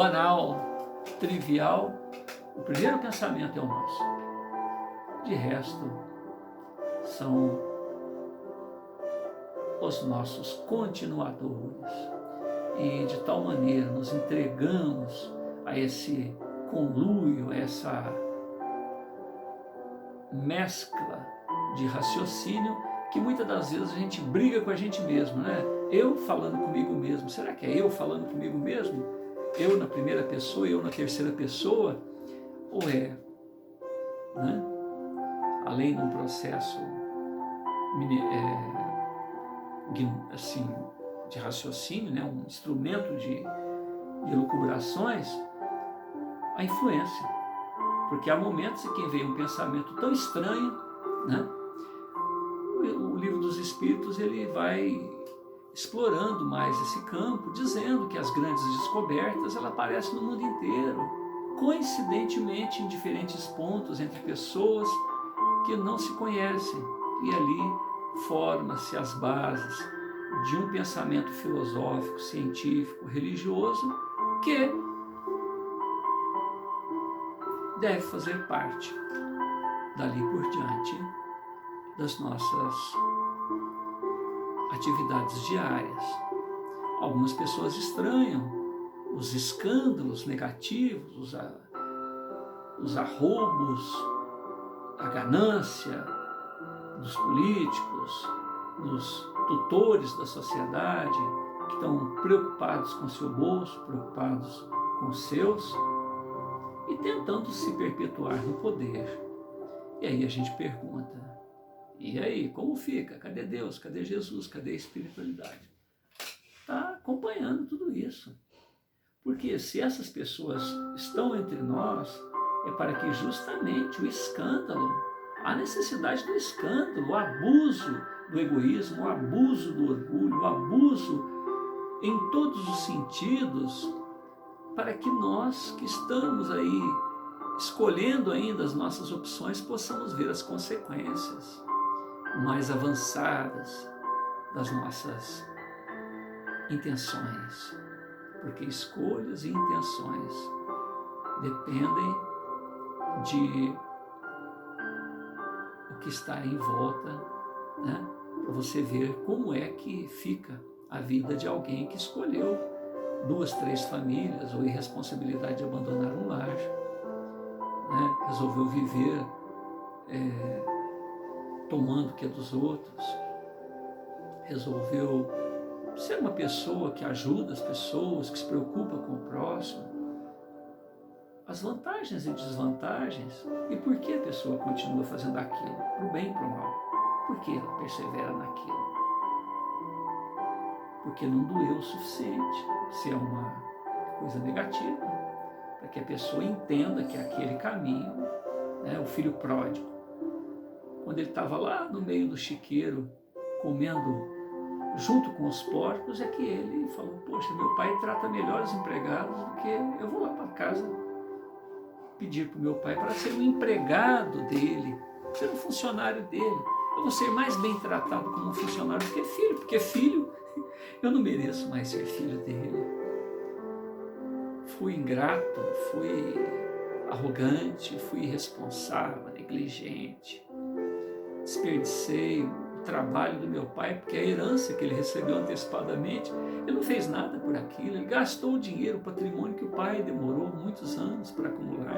banal, trivial, o primeiro pensamento é o nosso. De resto, são os nossos continuadores. E de tal maneira nos entregamos a esse conluio, a essa mescla de raciocínio, que muitas das vezes a gente briga com a gente mesmo, né? Eu falando comigo mesmo. Será que é eu falando comigo mesmo? Eu na primeira pessoa, eu na terceira pessoa? Ou é, né? Além de um processo assim, de raciocínio, né? Um instrumento de elucubrações, a influência. Porque há momentos em que vem um pensamento tão estranho, né? O Livro dos Espíritos ele vai explorando mais esse campo, dizendo que as grandes descobertas ela aparecem no mundo inteiro, coincidentemente em diferentes pontos entre pessoas que não se conhecem, e ali forma-se as bases de um pensamento filosófico, científico, religioso que deve fazer parte dali por diante das nossas atividades diárias. Algumas pessoas estranham os escândalos negativos, os arroubos, a ganância dos políticos, dos tutores da sociedade, que estão preocupados com o seu bolso, preocupados com os seus, e tentando se perpetuar no poder. E aí a gente pergunta, e aí, como fica? Cadê Deus? Cadê Jesus? Cadê a espiritualidade? Está acompanhando tudo isso. Porque se essas pessoas estão entre nós, é para que justamente o escândalo, a necessidade do escândalo, o abuso do egoísmo, o abuso do orgulho, o abuso em todos os sentidos, para que nós que estamos aí escolhendo ainda as nossas opções, possamos ver as consequências mais avançadas das nossas intenções, porque escolhas e intenções dependem de o que está em volta, né? Para você ver como é que fica a vida de alguém que escolheu 2, 3 famílias, ou irresponsabilidade de abandonar um lar, né? Resolveu viver tomando o que é dos outros, resolveu ser uma pessoa que ajuda as pessoas, que se preocupa com o próximo, as vantagens e desvantagens, e por que a pessoa continua fazendo aquilo, para o bem e para o mal, por que ela persevera naquilo, porque não doeu o suficiente, se é uma coisa negativa, para que a pessoa entenda que aquele caminho, né, o filho pródigo, quando ele estava lá no meio do chiqueiro, comendo junto com os porcos, é que ele falou, poxa, meu pai trata melhor os empregados do que eu vou lá para casa pedir para o meu pai para ser um empregado dele, ser um funcionário dele. Eu vou ser mais bem tratado como um funcionário do que filho, porque filho, eu não mereço mais ser filho dele. Fui ingrato, fui arrogante, fui irresponsável, negligente. Desperdicei o trabalho do meu pai, porque a herança que ele recebeu antecipadamente, ele não fez nada por aquilo, ele gastou o dinheiro, o patrimônio que o pai demorou muitos anos para acumular.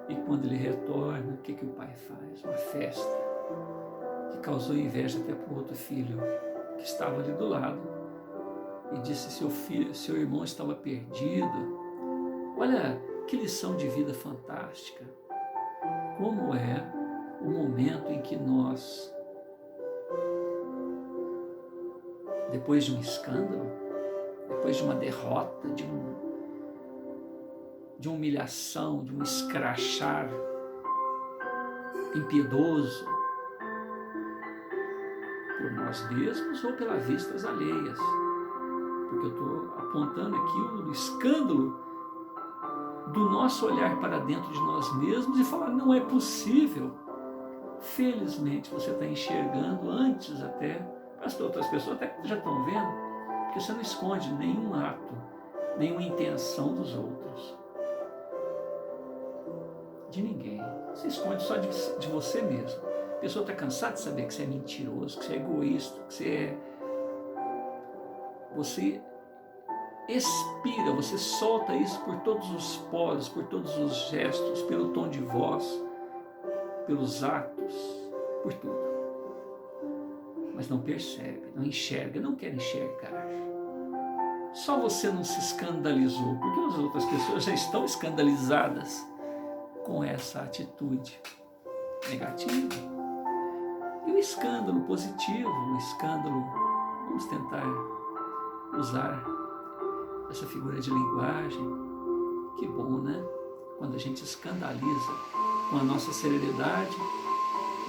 E quando ele retorna, o que o pai faz? Uma festa, que causou inveja até para o outro filho, que estava ali do lado, e disse, seu irmão estava perdido. Olha que lição de vida fantástica. Como é o momento em que nós, depois de um escândalo, depois de uma derrota, de uma humilhação, de um escrachar impiedoso por nós mesmos ou pelas vistas alheias, porque eu estou apontando aqui o escândalo do nosso olhar para dentro de nós mesmos e falar, não é possível. Felizmente você está enxergando antes até, as outras pessoas até já estão vendo, Porque você não esconde nenhum ato, nenhuma intenção dos outros. De ninguém. Você esconde só de você mesmo. A pessoa está cansada de saber que você é mentiroso, que você é egoísta, que você expira, você solta isso por todos os poros, por todos os gestos, pelo tom de voz, pelos atos, por tudo. Mas não percebe, não enxerga, não quer enxergar. Só você não se escandalizou, porque as outras pessoas já estão escandalizadas com essa atitude negativa. E o escândalo positivo, o escândalo, vamos tentar usar essa figura de linguagem. Que bom, né? Quando a gente escandaliza com a nossa serenidade,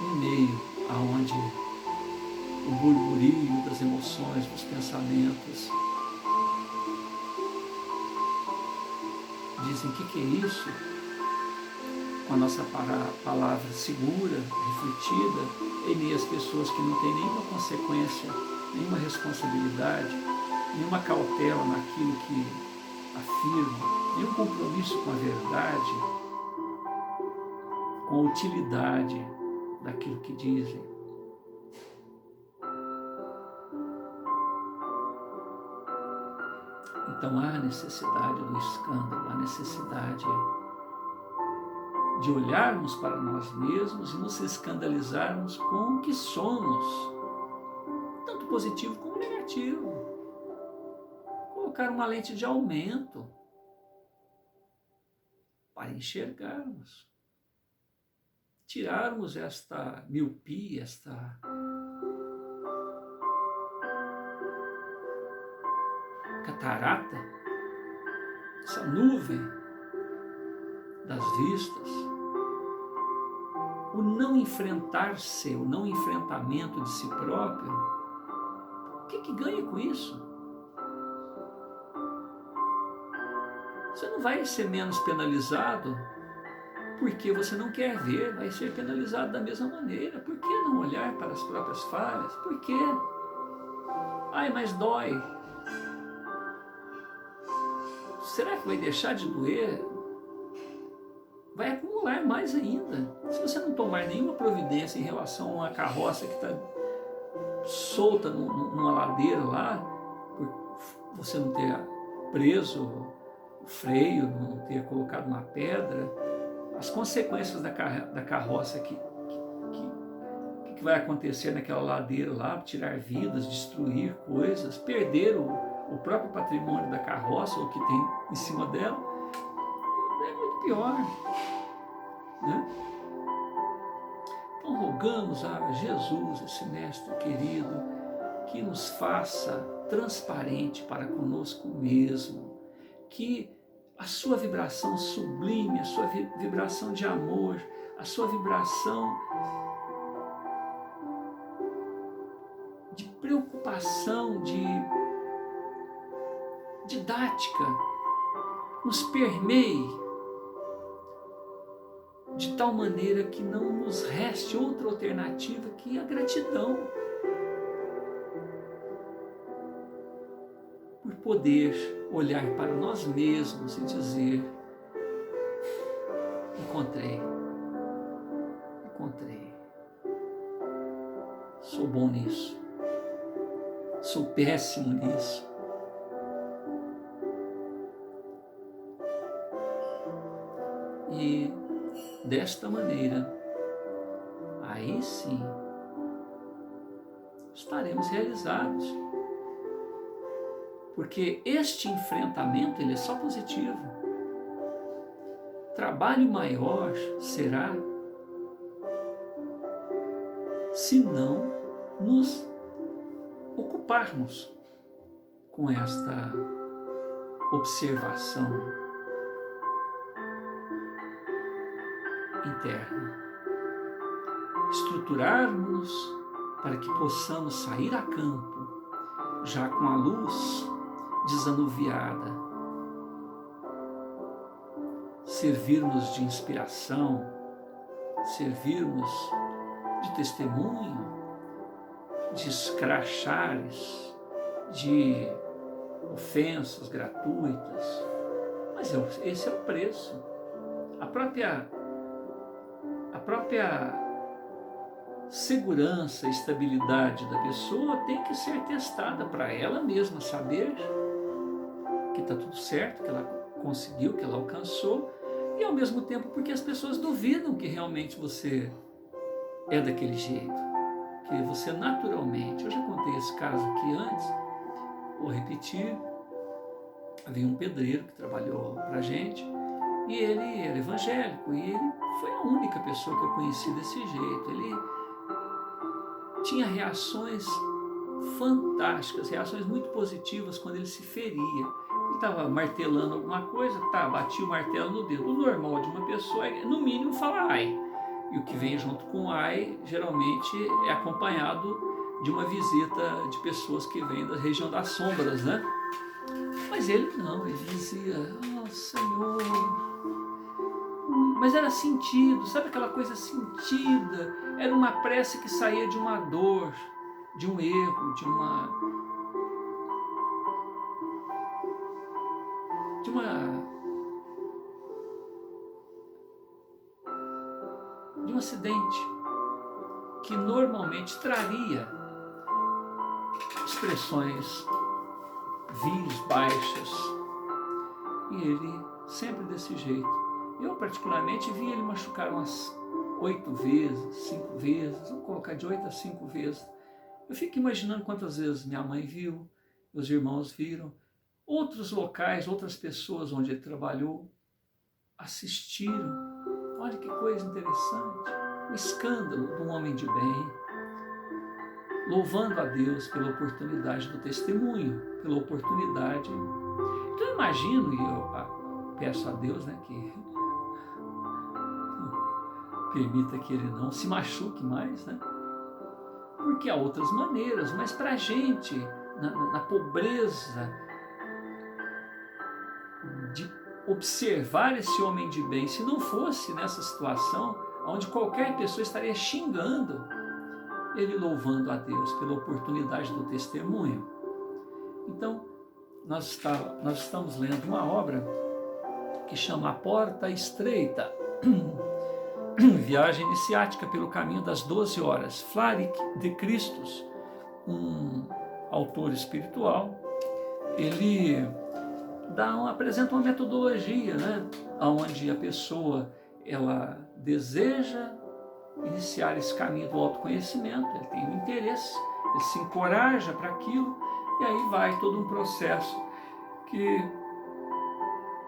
em meio aonde o burburinho das emoções, dos pensamentos dizem: o que é isso? Com a nossa palavra segura, refletida, em meio às pessoas que não têm nenhuma consequência, nenhuma responsabilidade, nenhuma cautela naquilo que afirma, nenhum compromisso com a verdade, com a utilidade daquilo que dizem. Então há necessidade do escândalo, há necessidade de olharmos para nós mesmos e nos escandalizarmos com o que somos, tanto positivo como negativo. Colocar uma lente de aumento para enxergarmos, tirarmos esta miopia, esta catarata, essa nuvem das vistas, o não enfrentar-se, o não enfrentamento de si próprio. O que ganha com isso? Você não vai ser menos penalizado porque você não quer ver, vai ser penalizado da mesma maneira. Por que não olhar para as próprias falhas? Por quê? Ai, mas dói. Será que vai deixar de doer? Vai acumular mais ainda. Se você não tomar nenhuma providência em relação a uma carroça que está solta numa ladeira lá, por você não ter preso o freio, não ter colocado uma pedra, as consequências da carroça que vai acontecer naquela ladeira lá, tirar vidas, destruir coisas, perder o próprio patrimônio da carroça, ou que tem em cima dela, é muito pior, né? Então rogamos a Jesus, esse mestre querido, que nos faça transparente para conosco mesmo, que a sua vibração sublime, a sua vibração de amor, a sua vibração de preocupação, de didática, nos permeie de tal maneira que não nos reste outra alternativa que a gratidão por poder olhar para nós mesmos e dizer: encontrei, sou bom nisso, sou péssimo nisso. E desta maneira, aí sim, estaremos realizados. Porque este enfrentamento, ele é só positivo. Trabalho maior será se não nos ocuparmos com esta observação interna. Estruturarmos para que possamos sair a campo já com a luz desanuviada, servirmos de inspiração, servirmos de testemunho, de escrachares, de ofensas gratuitas. Mas esse é o preço. A própria segurança, estabilidade da pessoa tem que ser testada para ela mesma saber que está tudo certo, que ela conseguiu, que ela alcançou, e ao mesmo tempo porque as pessoas duvidam que realmente você é daquele jeito, que você naturalmente... Eu já contei esse caso aqui antes, vou repetir. Havia um pedreiro que trabalhou para a gente, e ele era evangélico, e ele foi a única pessoa que eu conheci desse jeito. Ele tinha reações fantásticas, reações muito positivas quando ele se feria. Ele estava martelando alguma coisa, batia o martelo no dedo. O normal de uma pessoa é, no mínimo, falar ai. E o que vem junto com o ai, geralmente, é acompanhado de uma visita de pessoas que vêm da região das sombras, né? Mas ele não, ele dizia, oh Senhor... Mas era sentido, sabe aquela coisa sentida? Era uma prece que saía de uma dor, de um erro, de um acidente que normalmente traria expressões vis, baixas, e ele sempre desse jeito. Eu particularmente vi ele machucar umas 8 vezes, 5 vezes, vou colocar de 8 a 5 vezes. Eu fico imaginando quantas vezes minha mãe viu, meus irmãos viram, outros locais, outras pessoas onde ele trabalhou assistiram. Olha que coisa interessante, o escândalo de um homem de bem, louvando a Deus pela oportunidade do testemunho, pela oportunidade. Então eu imagino, e eu peço a Deus, né, que permita que ele não se machuque mais, né? Porque há outras maneiras, mas para a gente, na pobreza de observar esse homem de bem, se não fosse nessa situação, onde qualquer pessoa estaria xingando, ele louvando a Deus pela oportunidade do testemunho. Então, nós estamos lendo uma obra que chama A Porta Estreita, Viagem Iniciática pelo Caminho das 12 Horas, Flaric de Christus, um autor espiritual. Ele apresenta uma metodologia, né, onde a pessoa ela deseja iniciar esse caminho do autoconhecimento, ele tem um interesse, ele se encoraja para aquilo, e aí vai todo um processo que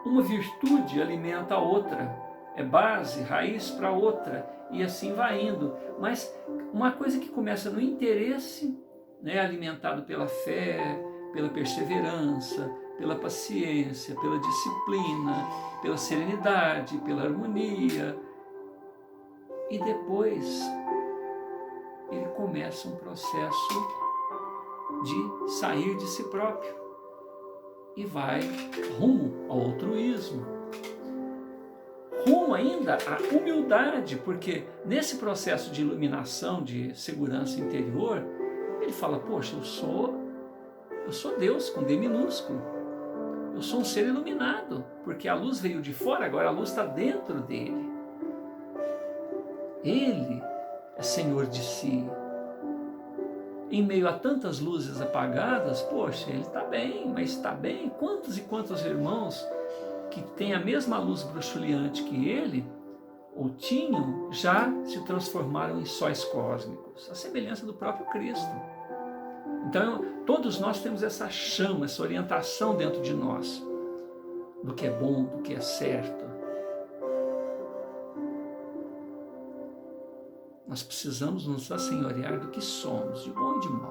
uma virtude alimenta a outra, é base, raiz para outra, e assim vai indo. Mas uma coisa que começa no interesse, né, alimentado pela fé, pela perseverança, pela paciência, pela disciplina, pela serenidade, pela harmonia, e depois ele começa um processo de sair de si próprio e vai rumo ao altruísmo, rumo ainda à humildade, porque nesse processo de iluminação, de segurança interior, ele fala, poxa, eu sou Deus com D minúsculo, eu sou um ser iluminado, porque a luz veio de fora, agora a luz está dentro dele. Ele é Senhor de si. Em meio a tantas luzes apagadas, poxa, ele está bem, mas está bem? Quantos e quantos irmãos que têm a mesma luz bruxuleante que ele, ou tinham, já se transformaram em sóis cósmicos, a semelhança do próprio Cristo. Então, todos nós temos essa chama, essa orientação dentro de nós, do que é bom, do que é certo. Nós precisamos nos assenhorear do que somos, de bom e de mal,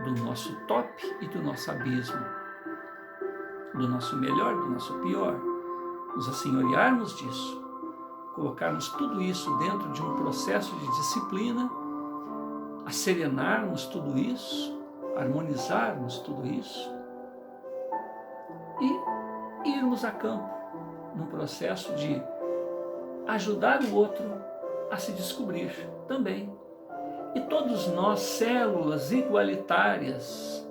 do nosso top e do nosso abismo, do nosso melhor, do nosso pior, nos assenhorearmos disso, colocarmos tudo isso dentro de um processo de disciplina, asserenarmos tudo isso, harmonizarmos tudo isso e irmos a campo num processo de ajudar o outro a se descobrir também. E todos nós, células igualitárias,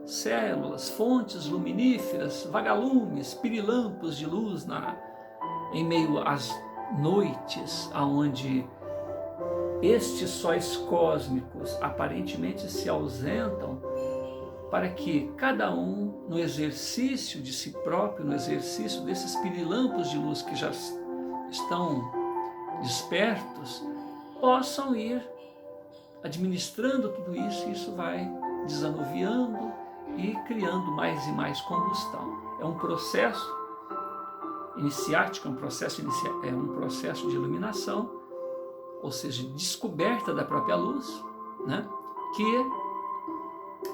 células, fontes luminíferas, vagalumes, pirilampos de luz em meio às noites, aonde estes sóis cósmicos aparentemente se ausentam, para que cada um, no exercício de si próprio, no exercício desses pirilampos de luz que já estão despertos, possam ir administrando tudo isso, e isso vai desanuviando e criando mais e mais combustão. É um processo iniciático, é um processo de iluminação, ou seja, descoberta da própria luz, né? Que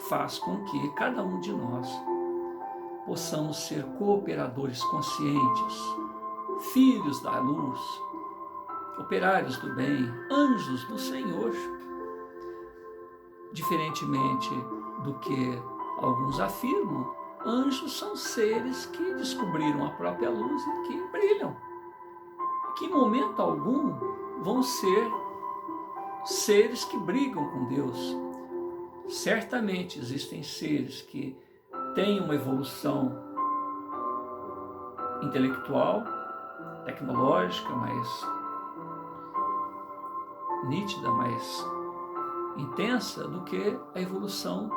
faz com que cada um de nós possamos ser cooperadores conscientes, filhos da luz, operários do bem, anjos do Senhor. Diferentemente do que alguns afirmam, anjos são seres que descobriram a própria luz e que brilham, que em momento algum vão ser seres que brigam com Deus. Certamente existem seres que têm uma evolução intelectual, tecnológica, mais nítida, mais intensa do que a evolução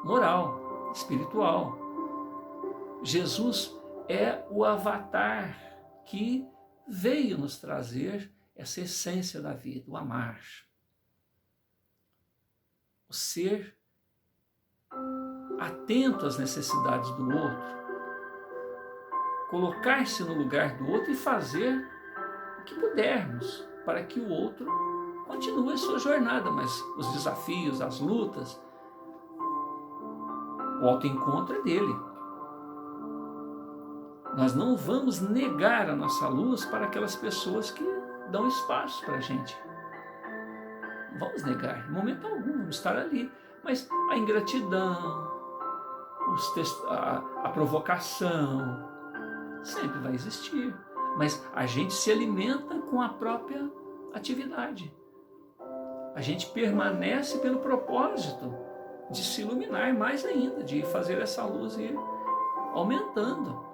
moral, espiritual. Jesus é o avatar que veio nos trazer essa essência da vida, o amar. O ser atento às necessidades do outro, colocar-se no lugar do outro e fazer o que pudermos para que o outro continue a sua jornada, mas os desafios, as lutas, o autoencontro é dele. Nós não vamos negar a nossa luz para aquelas pessoas que dão espaço para a gente. Não vamos negar, em momento algum, vamos estar ali. Mas a ingratidão, a provocação, sempre vai existir. Mas a gente se alimenta com a própria atividade. A gente permanece pelo propósito de se iluminar mais ainda, de fazer essa luz ir aumentando.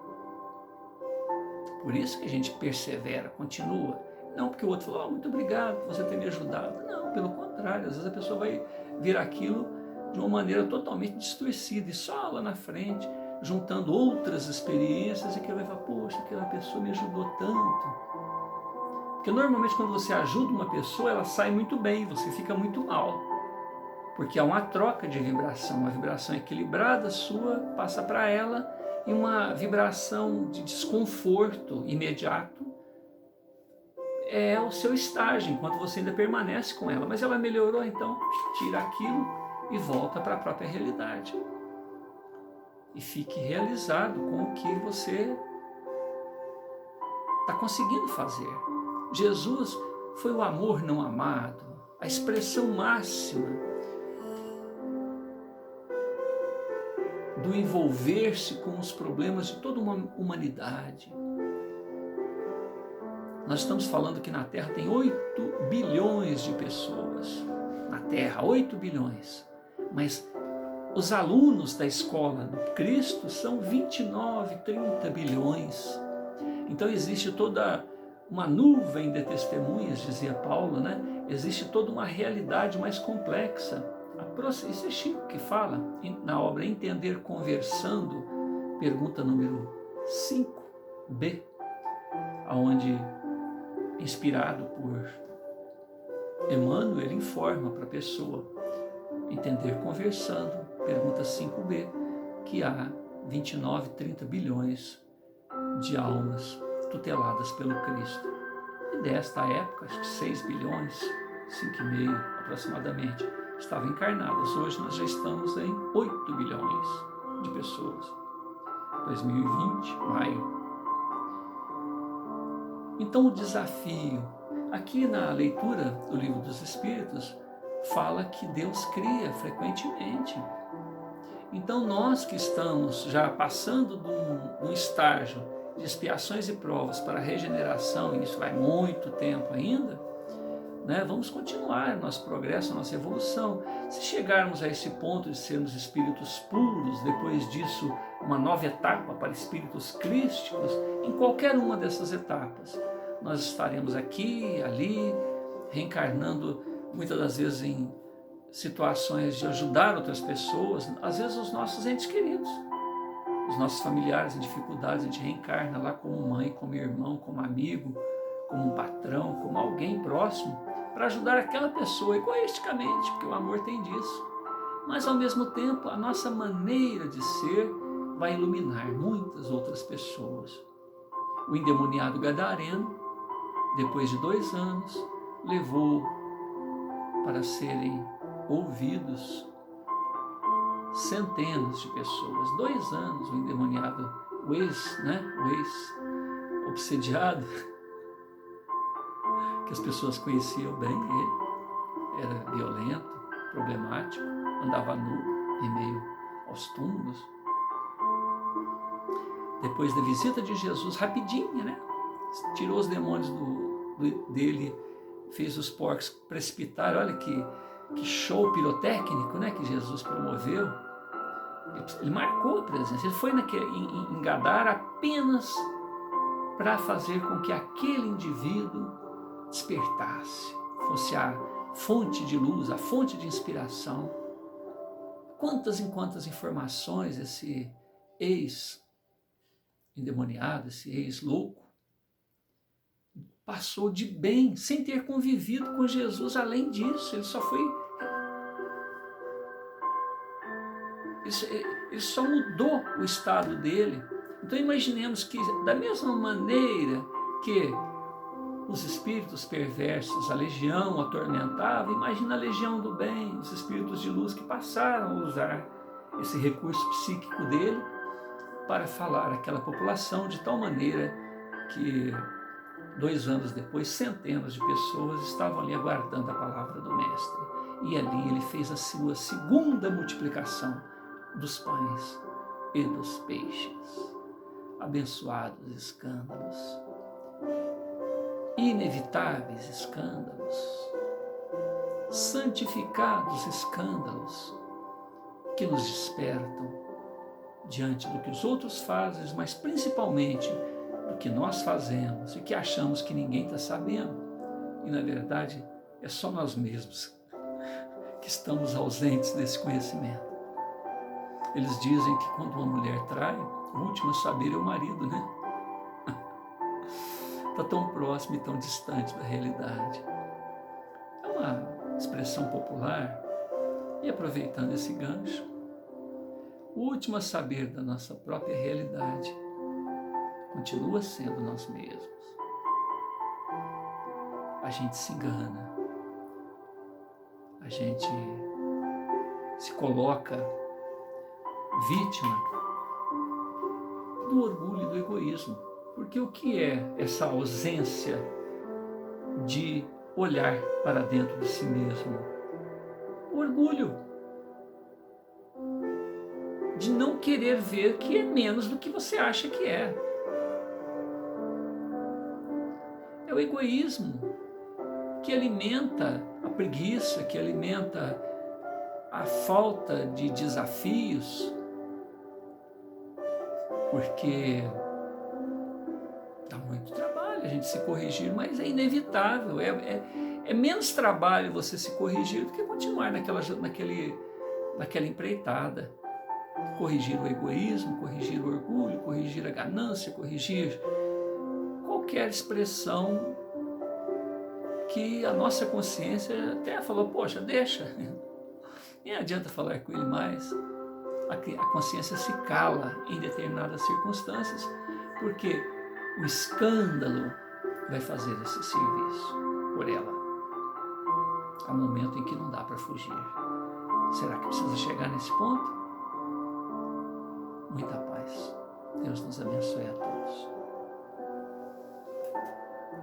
Por isso que a gente persevera, continua. Não porque o outro falou, oh, muito obrigado por você ter me ajudado. Não, pelo contrário, às vezes a pessoa vai ver aquilo de uma maneira totalmente distorcida, e só lá na frente, juntando outras experiências, e que vai falar, poxa, aquela pessoa me ajudou tanto. Porque normalmente quando você ajuda uma pessoa, ela sai muito bem, você fica muito mal. Porque há uma troca de vibração, uma vibração equilibrada sua passa para ela, e uma vibração de desconforto imediato é o seu estágio, enquanto você ainda permanece com ela. Mas ela melhorou, então tira aquilo e volta para a própria realidade. E fique realizado com o que você está conseguindo fazer. Jesus foi o amor não amado, a expressão máxima do envolver-se com os problemas de toda uma humanidade. Nós estamos falando que na Terra tem 8 bilhões de pessoas. Na Terra, 8 bilhões. Mas os alunos da escola do Cristo são 29, 30 bilhões. Então existe toda uma nuvem de testemunhas, dizia Paulo, né? Existe toda uma realidade mais complexa. Isso é Chico que fala na obra Entender Conversando, pergunta número 5b, onde, inspirado por Emmanuel, ele informa para a pessoa, Entender Conversando, pergunta 5b, que há 29, 30 bilhões de almas tuteladas pelo Cristo. E desta época, acho que 6 bilhões, 5,5 aproximadamente, estavam encarnadas. Hoje nós já estamos em 8 bilhões de pessoas. 2020, maio. Então o desafio, aqui na leitura do Livro dos Espíritos, fala que Deus cria frequentemente. Então nós que estamos já passando de um estágio de expiações e provas para a regeneração, e isso vai muito tempo ainda, né? Vamos continuar nosso progresso, nossa evolução. Se chegarmos a esse ponto de sermos espíritos puros, depois disso uma nova etapa para espíritos crísticos, em qualquer uma dessas etapas, nós estaremos aqui, ali, reencarnando muitas das vezes em situações de ajudar outras pessoas, às vezes os nossos entes queridos, os nossos familiares em dificuldades, a gente reencarna lá como mãe, como irmão, como amigo, como um patrão, como alguém próximo, para ajudar aquela pessoa egoisticamente, porque o amor tem disso. Mas ao mesmo tempo, a nossa maneira de ser vai iluminar muitas outras pessoas. O endemoniado gadareno, depois de 2 anos, levou para serem ouvidos centenas de pessoas. 2 anos o endemoniado, o ex-obsediado, que as pessoas conheciam bem ele, era violento, problemático, andava nu em meio aos túmulos. Depois da visita de Jesus, rapidinho, né? Tirou os demônios dele, fez os porcos precipitar. Olha que show pirotécnico, né, que Jesus promoveu. Ele marcou a presença. Ele foi em Gadara apenas para fazer com que aquele indivíduo despertasse, fosse a fonte de luz, a fonte de inspiração. Quantas informações esse ex-endemoniado, esse ex-louco, passou de bem, sem ter convivido com Jesus. Além disso, ele só mudou o estado dele. Então imaginemos que, da mesma maneira que os espíritos perversos, a legião o atormentava, imagina a legião do bem, os espíritos de luz que passaram a usar esse recurso psíquico dele para falar àquela população de tal maneira que 2 anos depois, centenas de pessoas estavam ali aguardando a palavra do Mestre. E ali ele fez a sua segunda multiplicação dos pães e dos peixes. Abençoados escândalos, inevitáveis escândalos, santificados escândalos que nos despertam diante do que os outros fazem, mas principalmente do que nós fazemos e que achamos que ninguém está sabendo. E na verdade é só nós mesmos que estamos ausentes desse conhecimento. Eles dizem que quando uma mulher trai, o último a saber é o marido, né? Está tão próximo e tão distante da realidade. É uma expressão popular, e aproveitando esse gancho, o último a saber da nossa própria realidade continua sendo nós mesmos. A gente se engana, a gente se coloca vítima do orgulho e do egoísmo. Porque o que é essa ausência de olhar para dentro de si mesmo? O orgulho de não querer ver que é menos do que você acha que é. É o egoísmo que alimenta a preguiça, que alimenta a falta de desafios, porque dá muito trabalho a gente se corrigir, mas é inevitável, é menos trabalho você se corrigir do que continuar naquela empreitada. Corrigir o egoísmo, corrigir o orgulho, corrigir a ganância, corrigir qualquer expressão que a nossa consciência até falou, poxa, deixa, nem adianta falar com ele mais. A consciência se cala em determinadas circunstâncias, porque o escândalo vai fazer esse serviço por ela. Há um momento em que não dá para fugir. Será que precisa chegar nesse ponto? Muita paz. Deus nos abençoe a todos.